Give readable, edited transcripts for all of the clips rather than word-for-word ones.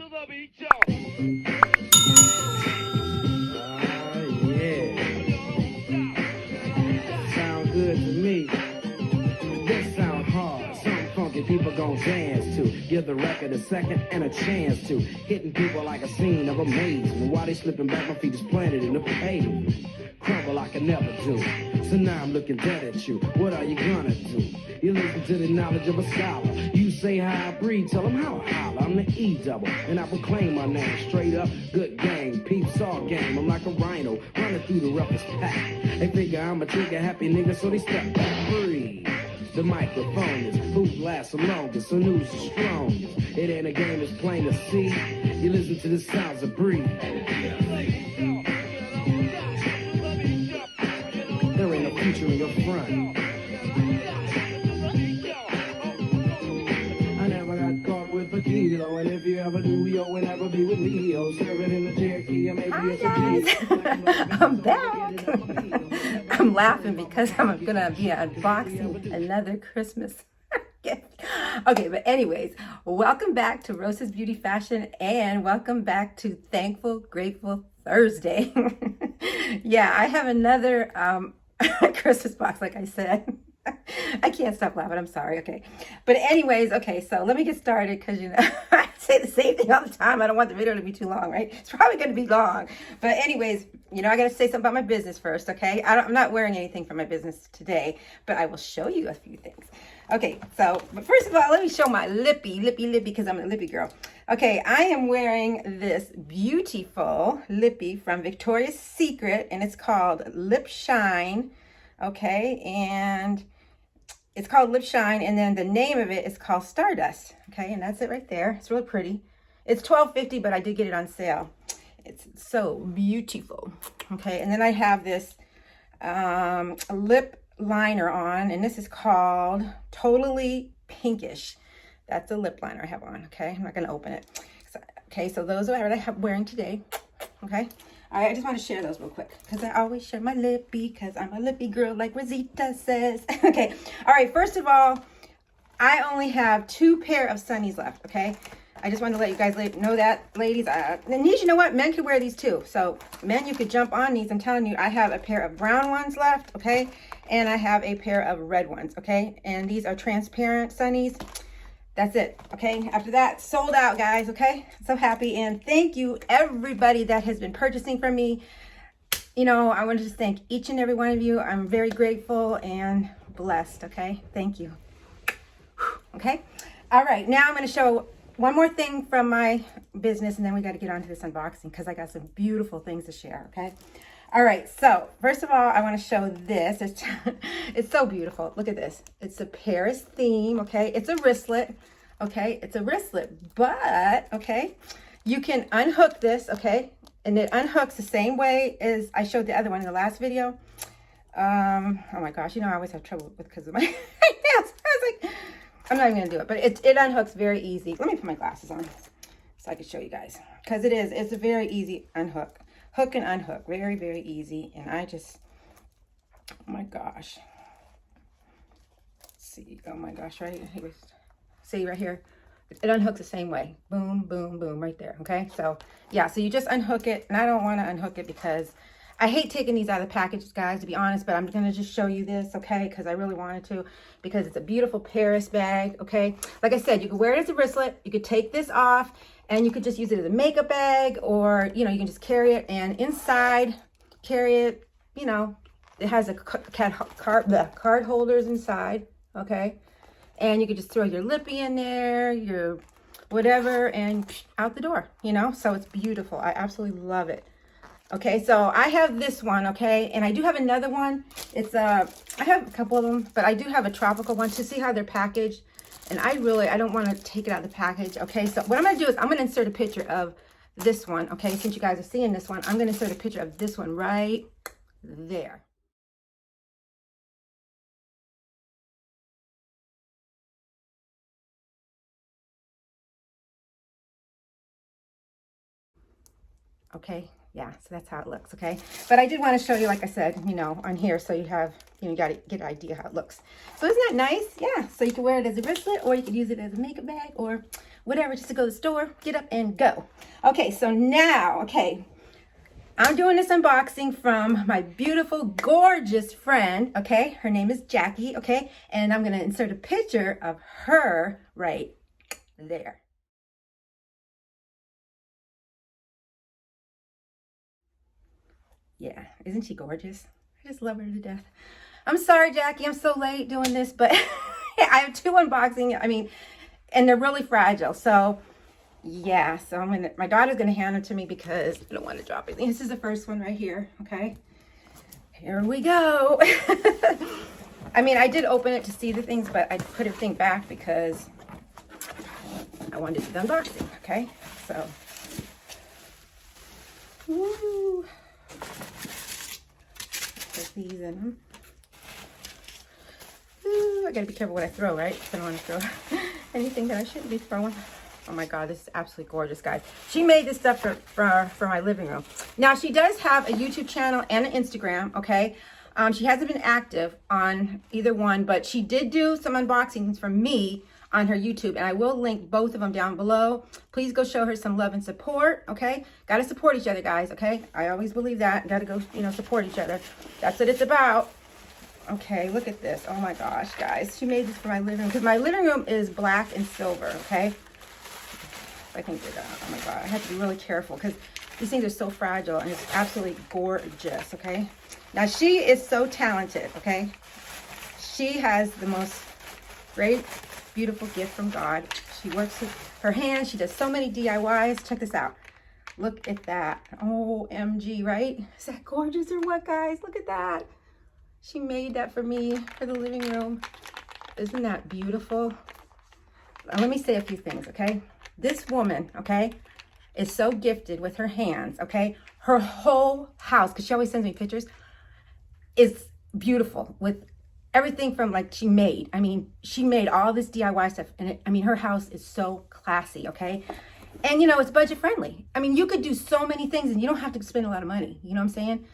Yeah. Sound good to me. This sound hard. Something funky people gon' dance to. Give the record a second and a chance to. Hitting people like a scene of amazement. While they slipping back, my feet is planted in the pavement. Crumble like I never do. So now I'm looking dead at you. What are you gonna do? You listen to the knowledge of a scholar. You say how I breathe, tell them how I holler. I'm the E-double, and I proclaim my name. Straight up, good game, peeps all game. I'm like a rhino, running through the roughest pack. They figure I'm a trigger happy nigga, so they step back, breathe. The microphone is who lasts the longest, so news is strongest. It ain't a game, it's plain to see. You listen to the sounds of breathe. There ain't no future in your front. I never got caught with a kilo, and if you ever do, yo, will never be with me, yo. Serve it in the Cherokee, and maybe it's a I'm back. I'm laughing because I'm gonna be unboxing another Christmas gift. Okay, but anyways, welcome back to Rosa's Beauty Fashion, and welcome back to Thankful, Grateful Thursday. Yeah, I have another Christmas box, like I said. I can't stop laughing. I'm sorry. Okay. But anyways, okay, so let me get started because, you know, I say the same thing all the time. I don't want the video to be too long, right? It's probably going to be long. But anyways, you know, I got to say something about my business first, okay? I'm not wearing anything from my business today, but I will show you a few things. Okay, so, but first of all, let me show my lippy, because I'm a lippy girl. Okay, I am wearing this beautiful lippy from Victoria's Secret, and it's called Lip Shine, okay? And it's called Lip Shine, and then the name of it is called Stardust, okay? And that's it right there. It's really pretty. It's $12.50, but I did get it on sale. It's so beautiful, okay? And then I have this lip liner on, and this is called Totally Pinkish. That's the lip liner I have on, okay? I'm not going to open it. Okay, so those are what I'm wearing today, okay? All right, I just want to share those real quick because I always share my lippy because I'm a lippy girl like Rosita says. Okay, all right, first of all, I only have 2 pair of sunnies left, okay? I just want to let you guys know that, ladies. And these, you know what? Men can wear these too. So, men, you could jump on these. I'm telling you, I have a pair of brown ones left, okay? And I have a pair of red ones, okay? And these are transparent sunnies. That's it, okay? After that, sold out, guys, okay? So happy, and thank you, everybody that has been purchasing from me. You know, I want to just thank each and every one of you. I'm very grateful and blessed, okay? Thank you. Okay? All right, now I'm going to show one more thing from my business, and then we got to get on to this unboxing because I got some beautiful things to share, okay? All right, so first of all, I want to show this. It's so beautiful. Look at this. It's a Paris theme, okay? It's a wristlet, okay? It's a wristlet, but, okay, you can unhook this, okay? And it unhooks the same way as I showed the other one in the last video. Oh my gosh, you know I always have trouble with because of my nails. I was like, I'm not even going to do it, but it unhooks very easy. Let me put my glasses on so I can show you guys because it's a very easy unhook. Hook and unhook, very, very easy. And I just, oh my gosh. Let's see, oh my gosh, right here. See right here, it unhooks the same way. Boom, boom, boom, right there, okay? So yeah, so you just unhook it, and I don't want to unhook it because I hate taking these out of the package, guys, to be honest, but I'm gonna just show you this, okay? Because I really wanted to, because it's a beautiful Paris bag, okay? Like I said, you could wear it as a wristlet, you could take this off, and you could just use it as a makeup bag, or, you know, you can just carry it, and inside, carry it, you know, it has a card holders inside, okay? And you could just throw your lippy in there, your whatever, and out the door, you know? So it's beautiful. I absolutely love it. Okay, so I have this one, okay? And I do have another one. It's I have a couple of them, but I do have a tropical one to see how they're packaged. And I don't want to take it out of the package, okay? So what I'm going to do is I'm going to insert a picture of this one, okay? Since you guys are seeing this one, I'm going to insert a picture of this one right there. Okay, yeah, so that's how it looks, okay? But I did want to show you, like I said, you know, on here, so you have, you know, you got to get an idea how it looks. So isn't that nice? Yeah, so you can wear it as a wristlet, or you could use it as a makeup bag, or whatever, just to go to the store, get up and go. Okay, so now, okay, I'm doing this unboxing from my beautiful, gorgeous friend, okay? Her name is Jackie, okay? And I'm going to insert a picture of her right there. Yeah, isn't she gorgeous? I just love her to death. I'm sorry, Jackie, I'm so late doing this, but I have 2 unboxing, and they're really fragile. So, yeah, so my daughter's gonna hand them to me because I don't want to drop anything. This is the first one right here, okay? Here we go. I did open it to see the things, but I put everything back because I wanted to do the unboxing, okay? So, woo. Put these in them. Ooh, I gotta be careful what I throw, right? I don't want to throw anything that I shouldn't be throwing. Oh my God, this is absolutely gorgeous, guys. She made this stuff for my living room. Now, she does have a YouTube channel and an Instagram, okay? She hasn't been active on either one, but she did do some unboxings for me on her YouTube, and I will link both of them down below. Please go show her some love and support, okay? Got to support each other, guys, okay? I always believe that. Got to go, support each other. That's what it's about. Okay, look at this. Oh my gosh, guys. She made this for my living room because my living room is black and silver, okay? I can do that. Oh my God, I have to be really careful because these things are so fragile, and it's absolutely gorgeous, okay? Now, she is so talented, okay? She has the most great, beautiful gift from God. She works with her hands. She does so many DIYs. Check this out. Look at that. OMG, right? Is that gorgeous or what, guys? Look at that. She made that for me for the living room. Isn't that beautiful? Now, let me say a few things, okay? This woman, okay, is so gifted with her hands, okay? Her whole house, because she always sends me pictures, is beautiful with everything from she made. She made all this DIY stuff, and her house is so classy, okay? And it's budget friendly. You could do so many things and you don't have to spend a lot of money. You know what I'm saying?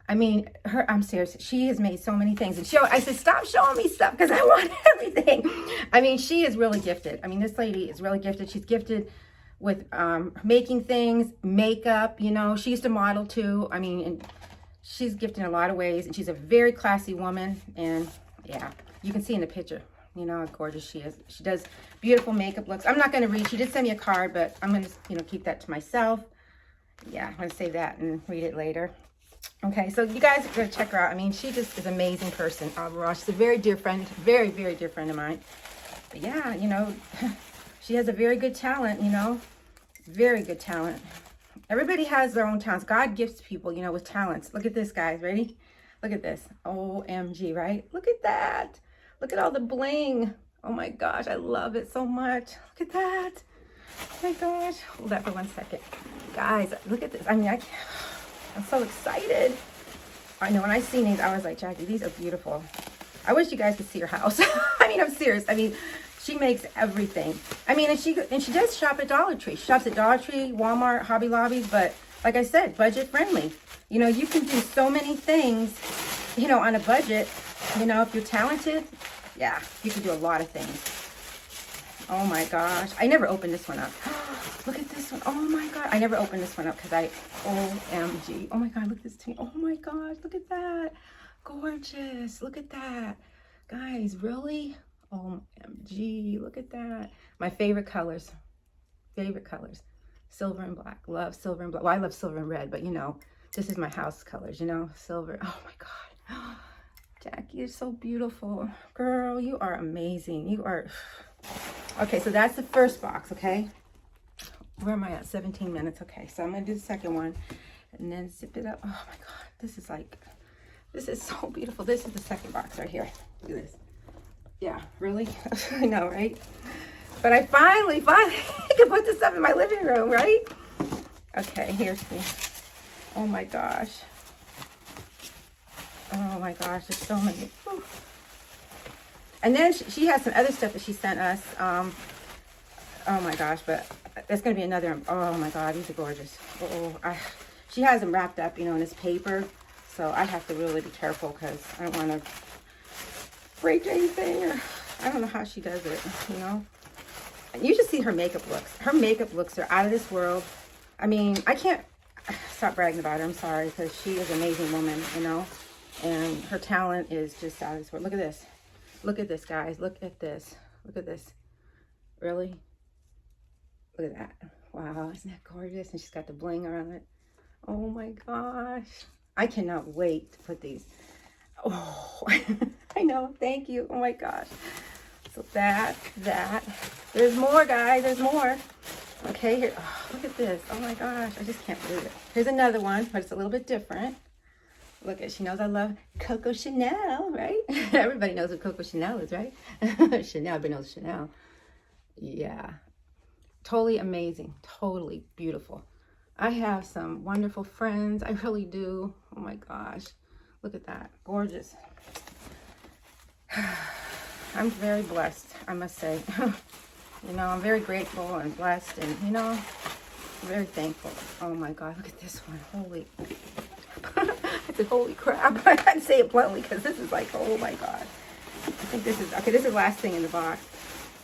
I'm serious. She has made so many things. And I said, stop showing me stuff because I want everything. She is really gifted. This lady is really gifted. She's gifted with making things, makeup, She used to model too. And she's gifted in a lot of ways. And she's a very classy woman. And yeah, you can see in the picture, how gorgeous she is. She does beautiful makeup looks. I'm not going to read. She did send me a card, but I'm going to, keep that to myself. Yeah, I'm going to save that and read it later. Okay, so you guys are going to check her out. She just is an amazing person overall. She's a very dear friend, very, very dear friend of mine. But yeah, she has a very good talent, very good talent. Everybody has their own talents. God gifts people, with talents. Look at this, guys. Ready? Look at this. OMG, right? Look at that. Look at all the bling. Oh my gosh, I love it so much. Look at that. Oh my gosh. Hold that for 1 second. Guys, look at this. I'm so excited. I know when I seen these, I was like, Jackie, these are beautiful. I wish you guys could see her house. I'm serious. She makes everything. And she does shop at Dollar Tree. She shops at Dollar Tree, Walmart, Hobby Lobby, but like I said, budget friendly. You can do so many things, on a budget. If you're talented, yeah, you can do a lot of things. Oh my gosh. I never opened this one up. Look at this one. Oh my God. I never opened this one up because OMG. Oh my God, look at this to me. Oh my gosh, look at that. Gorgeous. Look at that. Guys, really? OMG, look at that. My favorite colors. Favorite colors. Silver and black. Love silver and black. Well, I love silver and red, but this is my house colors, silver. Oh my God. Jackie, you're so beautiful. Girl, you are amazing. You are... Okay, so that's the first box, okay? Where am I at? 17 minutes. Okay, so I'm going to do the second one and then zip it up. Oh my God, this is so beautiful. This is the second box right here. Look at this. Yeah, really? I know, right? But I finally can put this up in my living room, right? Okay, here's the... Oh my gosh. Oh my gosh, there's so many. Whew. And then she has some other stuff that she sent us. Oh my gosh, but there's going to be another. Oh my God, these are gorgeous. She has them wrapped up, in this paper. So I have to really be careful because I don't want to break anything. Or I don't know how she does it, You should see her makeup looks. Her makeup looks are out of this world. I mean, I can't stop bragging about her. I'm sorry, because she is an amazing woman, you know, and her talent is just out of this world. Look at this. Look at this, guys. Look at this. Look at this. Really? Look at that. Wow, isn't that gorgeous? And she's got the bling around it. Oh my gosh. I cannot wait to put these. Oh, I know. Thank you. Oh my gosh. So that. There's more, guys. There's more. Okay, here. Oh, look at this. Oh my gosh. I just can't believe it. Here's another one, but it's a little bit different. Look at, she knows I love Coco Chanel, right? Everybody knows what Coco Chanel is, right? Chanel, everybody knows Chanel. Yeah. Totally amazing. Totally beautiful. I have some wonderful friends. I really do. Oh my gosh. Look at that. Gorgeous. I'm very blessed, I must say. You know, I'm very grateful and blessed and, you know, very thankful. Oh my God, look at this one. Holy. I said, holy crap. I can't say it bluntly because this is like, oh my God. I think this is, okay, this is the last thing in the box.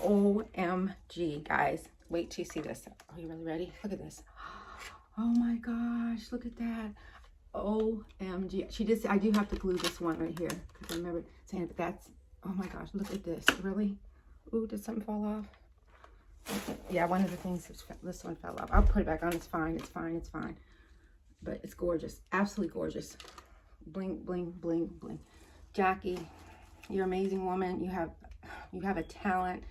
OMG, guys. Wait till you see this. Are you really ready? Look at this. Oh my gosh, look at that. OMG. She just, I do have to glue this one right here because I remember saying it, but that's, oh my gosh, look at this. Really? Ooh, did something fall off? Okay. Yeah, one of the things, this one fell off. I'll put it back on. It's fine. It's fine. It's fine. But it's gorgeous. Absolutely gorgeous. Bling, bling, bling, bling. Jackie, you're an amazing woman. You have a talent.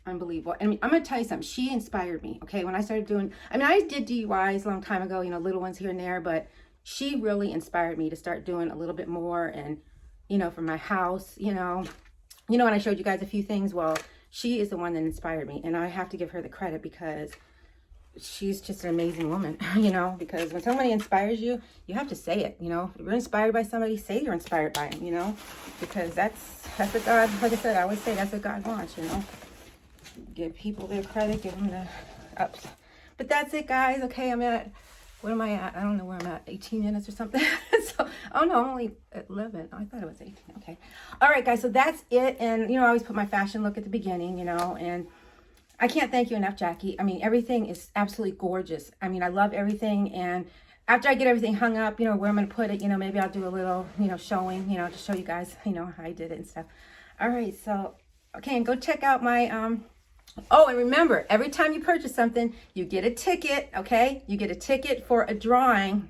Unbelievable. I mean, I'm going to tell you something. She inspired me, okay? When I started doing, I mean, I did DIYs a long time ago, you know, little ones here and there, but she really inspired me to start doing a little bit more and, you know, for my house, you know, when I showed you guys a few things, well, she is the one that inspired me, and I have to give her the credit because she's just an amazing woman, you know, because when somebody inspires you, you have to say it, you know. If you're inspired by somebody, say you're inspired by them, you know, because that's what God, like I said, I always say that's what God wants, you know. Give people their credit, give them the ups. But that's it, guys. Okay, I'm at, what am I at? I don't know where I'm at, 18 minutes or something. So, oh no, I'm only at 11. I thought it was 18. Okay. All right, guys, so that's it. And, you know, I always put my fashion look at the beginning, you know, and I can't thank you enough, Jackie. I mean, everything is absolutely gorgeous. I mean, I love everything. And after I get everything hung up, you know, where I'm going to put it, you know, maybe I'll do a little, you know, showing, you know, to show you guys, you know, how I did it and stuff. All right, so, okay, and go check out my, oh, and remember, every time you purchase something, you get a ticket, okay? You get a ticket for a drawing,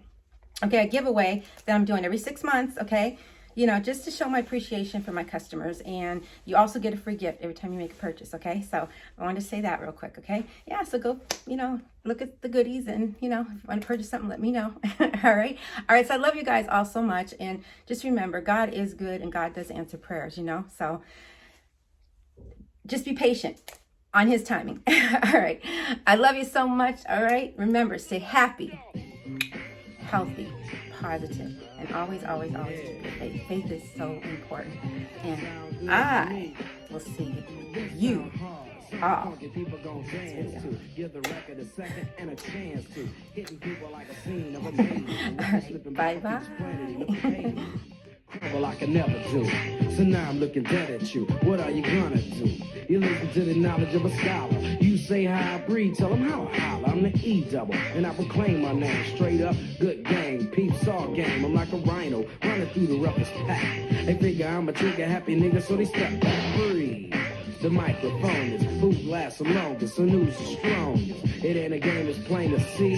okay, a giveaway that I'm doing every 6 months, okay? You know, just to show my appreciation for my customers. And you also get a free gift every time you make a purchase, okay? So I wanted to say that real quick, okay? Yeah, so go, you know, look at the goodies and, you know, if you want to purchase something, let me know. All right? All right, so I love you guys all so much. And just remember, God is good and God does answer prayers, you know? So just be patient on his timing. All right. I love you so much. All right. Remember, stay happy, healthy, positive, and always, always, always keep your faith. Faith is so important. And I will see you all. People gonna dance to give the record a second and a chance to hitting people like a scene of amazing. Bye-bye. Well, I can never do. So now I'm looking dead at you. What are you gonna do? You listen to the knowledge of a scholar. You say how I breathe, tell them how I holler. I'm the E-double, and I proclaim my name. Straight up, good game, peeps all game. I'm like a rhino, running through the roughest pack. They figure I'm a trigger happy nigga, so they step back. Breathe. The microphone is who lasts the longest, so news is strongest. It ain't a game, it's plain to see.